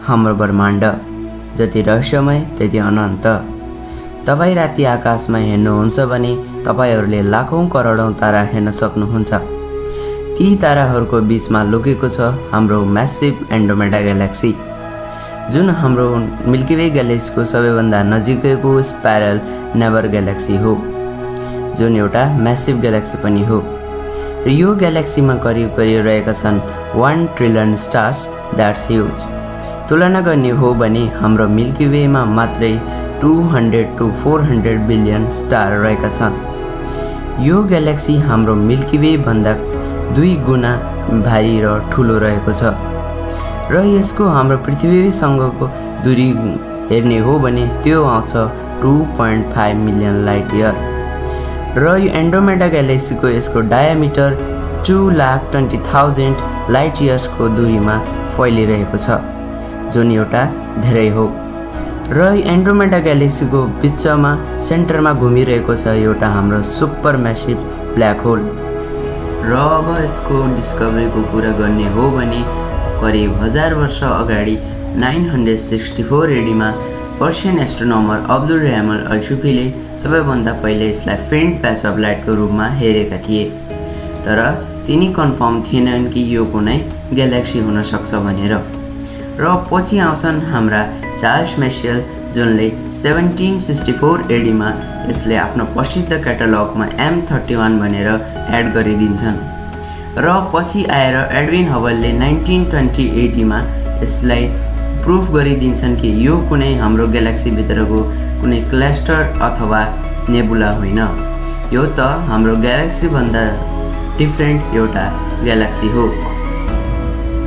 हाम्रो ब्रह्माण्ड जति रहस्यमय त्यति अनन्त। तपाईँ राति आकाशमा हेर्नुहुन्छ भने तपाईहरूले लाखौं करोडौं तारा हेर्न सक्नुहुन्छ। ती ताराहरूको बीचमा लुकेको छ हाम्रो म्यासिभ एन्ड्रोमेडा ग्यालेक्सी, जुन हाम्रो मिल्की वे ग्यालेक्सीको सबैभन्दा नजिकैको स्पाइरल नेबर ग्यालेक्सी हो, जुन एउटा म्यासिभ ग्यालेक्सी पनि हो। र यो ग्यालेक्सीमा करिब रहेका छन् 1 ट्रिलियन स्टार्स, द्याट्स ह्युज। तुलना गर्ने हो भने हाम्रो मिल्की वेमा मात्रै 200 to 400 बिलियन स्टार रहेका छन्। यो ग्यालेक्सी हाम्रो मिल्की वे भन्दा 2 गुणा भारी र ठुलो रहेको छ र यसको हाम्रो पृथ्वीसँगको दूरी हेर्ने हो भने त्यो आउँछ 2.5 मिलियन लाइट इयर र यो एन्ड्रोमेडा ग्यालेक्सीको यसको डायामिटर 2,20,000 लाइट इयर्सको दूरीमा फैलिरहेको छ, जुन एउटा धेरै हो। र एन्ड्रोमेडा ग्यालेक्सीको बिचमा सेन्टरमा घुमिरहेको छ एउटा हाम्रो सुपर म्यासिभ ब्ल्याक होल। र अब यसको डिस्कभरीको कुरा गर्ने हो भने करिब 1000 वर्ष अगाडि 964 एडीमा पर्सियन एस्ट्रोनोमर अब्दुल रहमान अल-सुफीले सबैभन्दा पहिले यसलाई फेन्ट प्याच अफ लाइटको रूपमा हेरेका थिए, तर तिनी कन्फर्म थिएनन् कि यो कुनै ग्यालेक्सी हुन सक्छ भनेर। र पछि आउँछन् हाम्रा चार्ल्स मेसियल, जुनले 1764 एडीमा यसले आफ्नो प्रसिद्ध क्याटालगमा M31 भनेर एड गरिदिन्छन्। र पछि आएर एडविन हबलले 1920 यसलाई प्रुफ गरिदिन्छन् कि यो कुनै हाम्रो ग्यालेक्सीभित्रको कुनै क्लस्टर अथवा नेबुला होइन, यो त हाम्रो ग्यालेक्सीभन्दा डिफ्रेन्ट एउटा ग्यालेक्सी हो।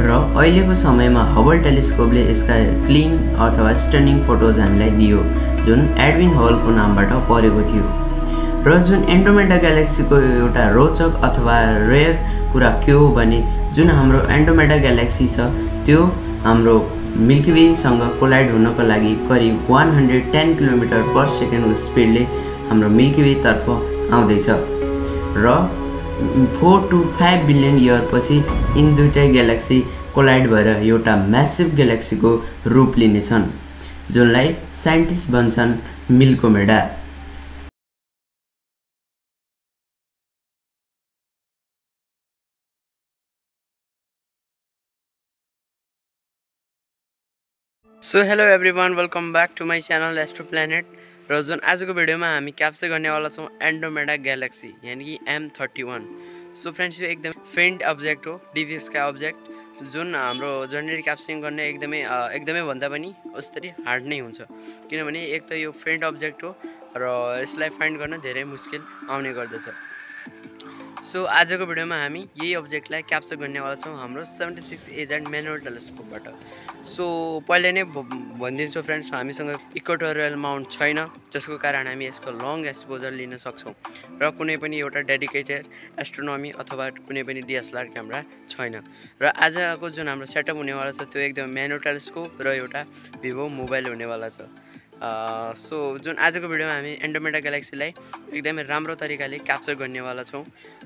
र अहिलेको समयमा हबल टेलिस्कोपले यसका क्लिन अथवा स्टनिङ फोटोज हामीलाई दियो, जुन एडविन हबलको नामबाट परेको थियो। र जुन एन्ड्रोमेडा ग्यालेक्सीको एउटा रोचक अथवा रेयर कुरा के हो भने जुन हाम्रो एन्ड्रोमेडा ग्यालेक्सी छ त्यो हाम्रो मिल्की वेसँग कोलाइड हुनको लागि करिब 110 किलोमिटर पर सेकेन्डको स्पिडले हाम्रो मिल्की वे तर्फ आउँदैछ र 4 to 5 बिलियन इयर पछि यिन दुईटै ग्यालेक्सी कोलाइड भएर एउटा म्यासिभ ग्यालेक्सीको रूप लिनेछन्, जुनलाई साइन्टिस्ट भन्छन् Milkomeda. So hello everyone, welcome back to my channel Astro Planet. र जुन आजको भिडियोमा हामी क्याप्चर गर्नेवाला छौँ एन्ड्रोमेडा ग्यालेक्सी यानि कि M31। सो फ्रेन्ड्स, यो एकदम फेन्ट अब्जेक्ट हो, डिभिएसका अब्जेक्ट, जुन हाम्रो जनरली क्याप्चरिङ गर्ने एकदमै भन्दा पनि उसरी हार्ड नै हुन्छ, किनभने एक त यो फेन्ट अब्जेक्ट हो र यसलाई फाइन्ड गर्न धेरै मुस्किल आउने गर्दछ। सो आजको भिडियोमा हामी यही अब्जेक्टलाई क्याप्चर गर्नेवाला छौँ हाम्रो 76 एजेन्ट म्यानुअल टेलिस्कोपबाट। सो पहिले नै भनिदिन्छु फ्रेन्ड्स, हामीसँग इक्वेटोरियल माउन्ट छैन, जसको कारण हामी यसको लङ एक्सपोजर लिन सक्छौँ र कुनै पनि एउटा डेडिकेटेड एस्ट्रोनोमी अथवा कुनै पनि DSLR क्यामेरा छैन। र आजको जुन हाम्रो सेटअप हुनेवाला छ त्यो एकदम म्यानुअल टेलिस्कोप र एउटा भिभो मोबाइल हुनेवाला छ। सो जुन आजको भिडियोमा हामी एन्ड्रोमेडा ग्यालेक्सीलाई एकदमै राम्रो तरिकाले क्याप्चर गर्नेवाला छौँ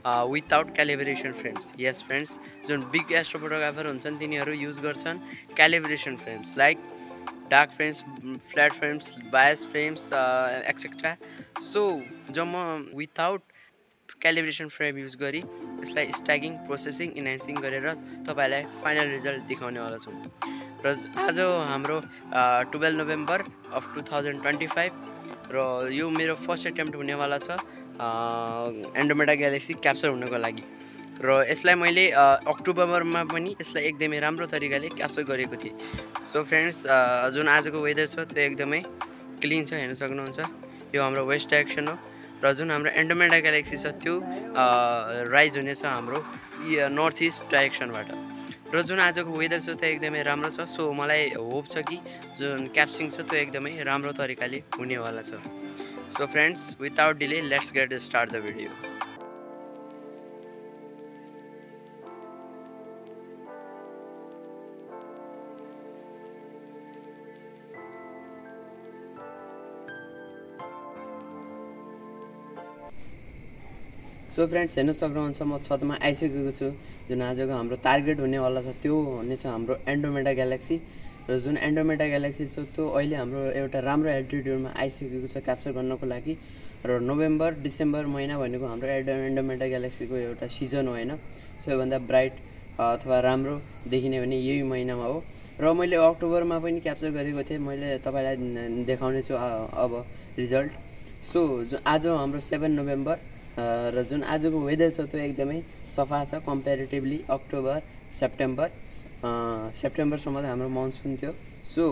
without calibration frames. Yes friends, जुन बिग एस्ट्रो फोटोग्राफर हुन्छन् तिनीहरू युज गर्छन् calibration frames like dark frames, flat frames, bias frames etcetera. So जब म विदाउट क्यालिब्रेसन फ्रेम युज गरी यसलाई स्ट्यागिङ, प्रोसेसिङ, इन्हान्सिङ गरेर तपाईँलाई फाइनल रिजल्ट देखाउनेवाला छौँ। र आज हाम्रो 12 नोभेम्बर अफ 2025 र यो मेरो फर्स्ट एटेम्प्ट हुनेवाला छ एन्ड्रोमेडा ग्यालेक्सी क्याप्चर हुनको लागि। र यसलाई मैले अक्टोबरमा पनि यसलाई एकदमै राम्रो तरिकाले क्याप्चर गरेको थिएँ। सो फ्रेन्ड्स, जुन आजको वेदर छ त्यो एकदमै क्लिन छ, हेर्न सक्नुहुन्छ। यो हाम्रो वेस्ट डाइरेक्सन हो र जुन हाम्रो एन्ड्रोमेडा ग्यालेक्सी छ त्यो राइज हुनेछ हाम्रो नर्थ इस्ट डाइरेक्सनबाट। र जुन आजको वेदर छ त्यो एकदमै राम्रो छ। सो मलाई होप छ कि जुन क्याप्चरिङ छ त्यो एकदमै राम्रो तरिकाले हुनेवाला छ। So friends, without delay let's get start the video. So friends, हेर्न सक्नुहुन्छ म छतमा आइसकेको छु। जुन आजको हाम्रो टार्गेट हुनेवाला छ त्यो हुनेछ हाम्रो एन्ड्रोमेडा ग्यालेक्सी। र जुन एन्ड्रोमेडा ग्यालेक्सी छ त्यो अहिले हाम्रो एउटा राम्रो एल्टिट्युडमा आइसकेको छ क्याप्चर गर्नको लागि। र नोभेम्बर डिसेम्बर महिना भनेको हाम्रो एन्ड्रोमेडा ग्यालेक्सीको एउटा सिजन हो होइन, सबैभन्दा ब्राइट अथवा राम्रो देखिने भने यही महिनामा हो। र मैले अक्टोबरमा पनि क्याप्चर गरेको थिएँ, मैले तपाईँलाई देखाउने छु अब रिजल्ट। सो आज हाम्रो 7 नोभेम्बर र जुन आजको वेदर छ त्यो एकदमै सफा छ कम्पेरिटिभली अक्टोबर सेप्टेम्बरसम्म त हाम्रो मनसुन थियो। सो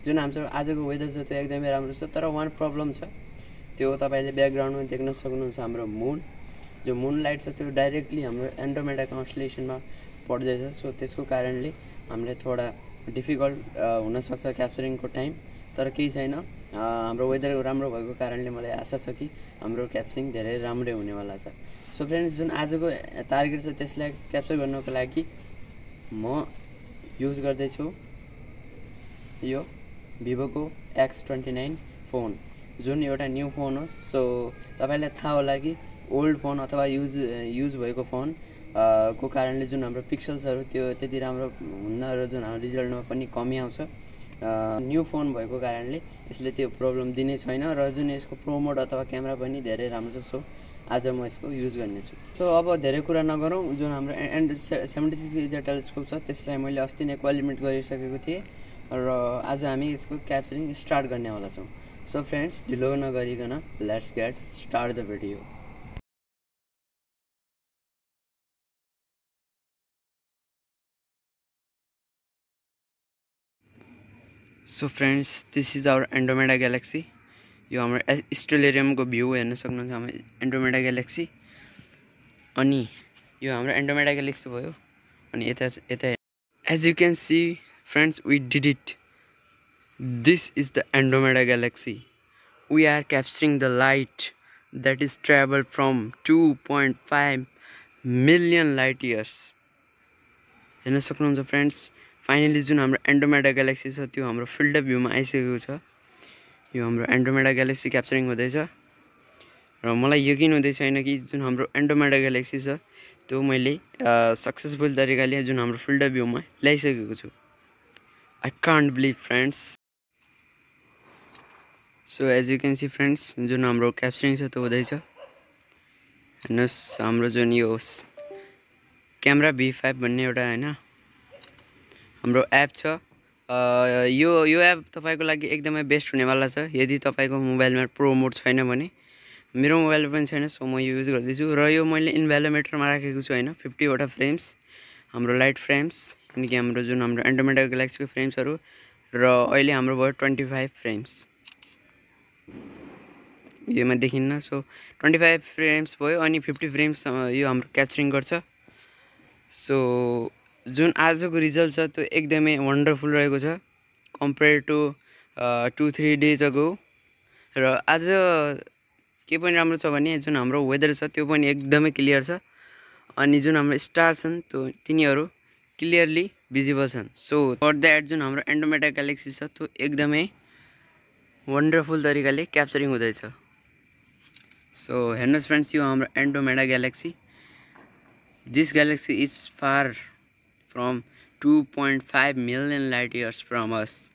जुन हाम्रो आजको वेदर छ त्यो एकदमै राम्रो छ। तर वान प्रब्लम छ, त्यो तपाईँले ब्याकग्राउन्डमा देख्न सक्नुहुन्छ। हाम्रो मुन जो मुन लाइट छ त्यो डाइरेक्टली हाम्रो एन्ड्रोमेडा कन्स्टलेसनमा पर्दैछ। सो त्यसको कारणले हामीलाई थोडा डिफिकल्ट हुनसक्छ क्याप्चरिङको टाइम, तर केही छैन। हाम्रो वेदर राम्रो भएको कारणले मलाई आशा छ कि हाम्रो क्याप्चरिङ धेरै राम्रै हुनेवाला छ। सो फ्रेन्ड्स, जुन आजको टार्गेट छ त्यसलाई क्याप्चर गर्नको लागि म युज गर्दैछु यो भिभोको X29 फोन, जुन एउटा न्यू फोन हो। सो तपाईँलाई थाहा होला कि ओल्ड फोन अथवा युज भएको फोन को कारणले जुन हाम्रो पिक्सल्सहरू त्यो त्यति राम्रो हुन्न र जुन हाम्रो रिजल्टमा पनि कमी आउँछ। न्यू फोन भएको कारणले यसले त्यो प्रब्लम दिने छैन र जुन यसको प्रोमोड अथवा क्यामेरा पनि धेरै राम्रो छ। सो आज म यसको युज गर्नेछु। सो अब धेरै कुरा नगरौँ, जुन हाम्रो 76 इन्च टेलिस्कोप छ त्यसलाई मैले अस्ति नै क्वालिमेट गरिसकेको थिएँ र आज हामी यसको क्याप्चरिङ स्टार्ट गर्नेवाला छौँ। सो फ्रेन्ड्स, ढिलो नगरिकन let's get start the video. So friends, this is our Andromeda galaxy. यो हाम्रो स्टेलेरियमको भ्यू हेर्न सक्नुहुन्छ हाम्रो एन्ड्रोमेडा ग्यालेक्सी। अनि यो हाम्रो एन्ड्रोमेडा ग्यालेक्सी भयो। अनि यता as you can see friends, we did it. This is the Andromeda galaxy. We are capturing the light that is travel from 2.5 million light years. हेर्न सक्नुहुन्छ फ्रेन्ड्स, फाइनली जुन हाम्रो एन्ड्रोमेडा ग्यालेक्सी छ त्यो हाम्रो फिल्ड अफ भ्यूमा आइसकेको छ। यो हाम्रो एन्ड्रोमेडा ग्यालेक्सी क्याप्चरिङ हुँदैछ र मलाई यकिन हुँदै छैन कि जुन हाम्रो एन्ड्रोमेडा ग्यालेक्सी छ त्यो मैले सक्सेसफुल तरिकाले जुन हाम्रो फिल्ड अफ भ्यूमा ल्याइसकेको छु। I can't believe friends. So as you can see friends, जुन हाम्रो क्याप्चरिङ छ त्यो हुँदैछ। हेर्नुहोस्, हाम्रो जुन यो क्यामेरा V5 भन्ने एउटा होइन हाम्रो एप छ। यो एप तपाईँको लागि एकदमै बेस्ट हुनेवाला छ यदि तपाईँको मोबाइलमा प्रो मोड छैन भने। मेरो मोबाइलमा पनि छैन, सो म युज गर्दैछु। र यो मैले इन्भ्यालोमिटरमा राखेको छु होइन, 50 वटा फ्रेम्स हाम्रो लाइट फ्रेम्स, अनि कि हाम्रो जुन हाम्रो एन्ड्रोमेडा ग्यालेक्सीको फ्रेम्सहरू। र अहिले हाम्रो भयो 25 फ्रेम्स, योमा देखिन्न। सो 25 फ्रेम्स भयो अनि 50 फ्रेम्स यो हाम्रो क्याप्चरिङ गर्छ। सो जुन आजको रिजल्ट छ त्यो एकदमै वन्डरफुल रहेको छ कम्पेयर टु 2-3 डेज अगो। र आज के पनि राम्रो छ भने जुन हाम्रो वेदर छ त्यो पनि एकदमै क्लियर छ। अनि जुन हाम्रो स्टार छन् त्यो तिनीहरू क्लियरली भिजिबल छन्। सो फर द्याट जुन हाम्रो एन्ड्रोमेडा ग्यालेक्सी छ त्यो एकदमै वन्डरफुल तरिकाले क्याप्चरिङ हुँदैछ। सो हेर्नुहोस् फ्रेन्ड्स, यो हाम्रो Andromeda galaxy. This galaxy is far from 2.5 million light years from us.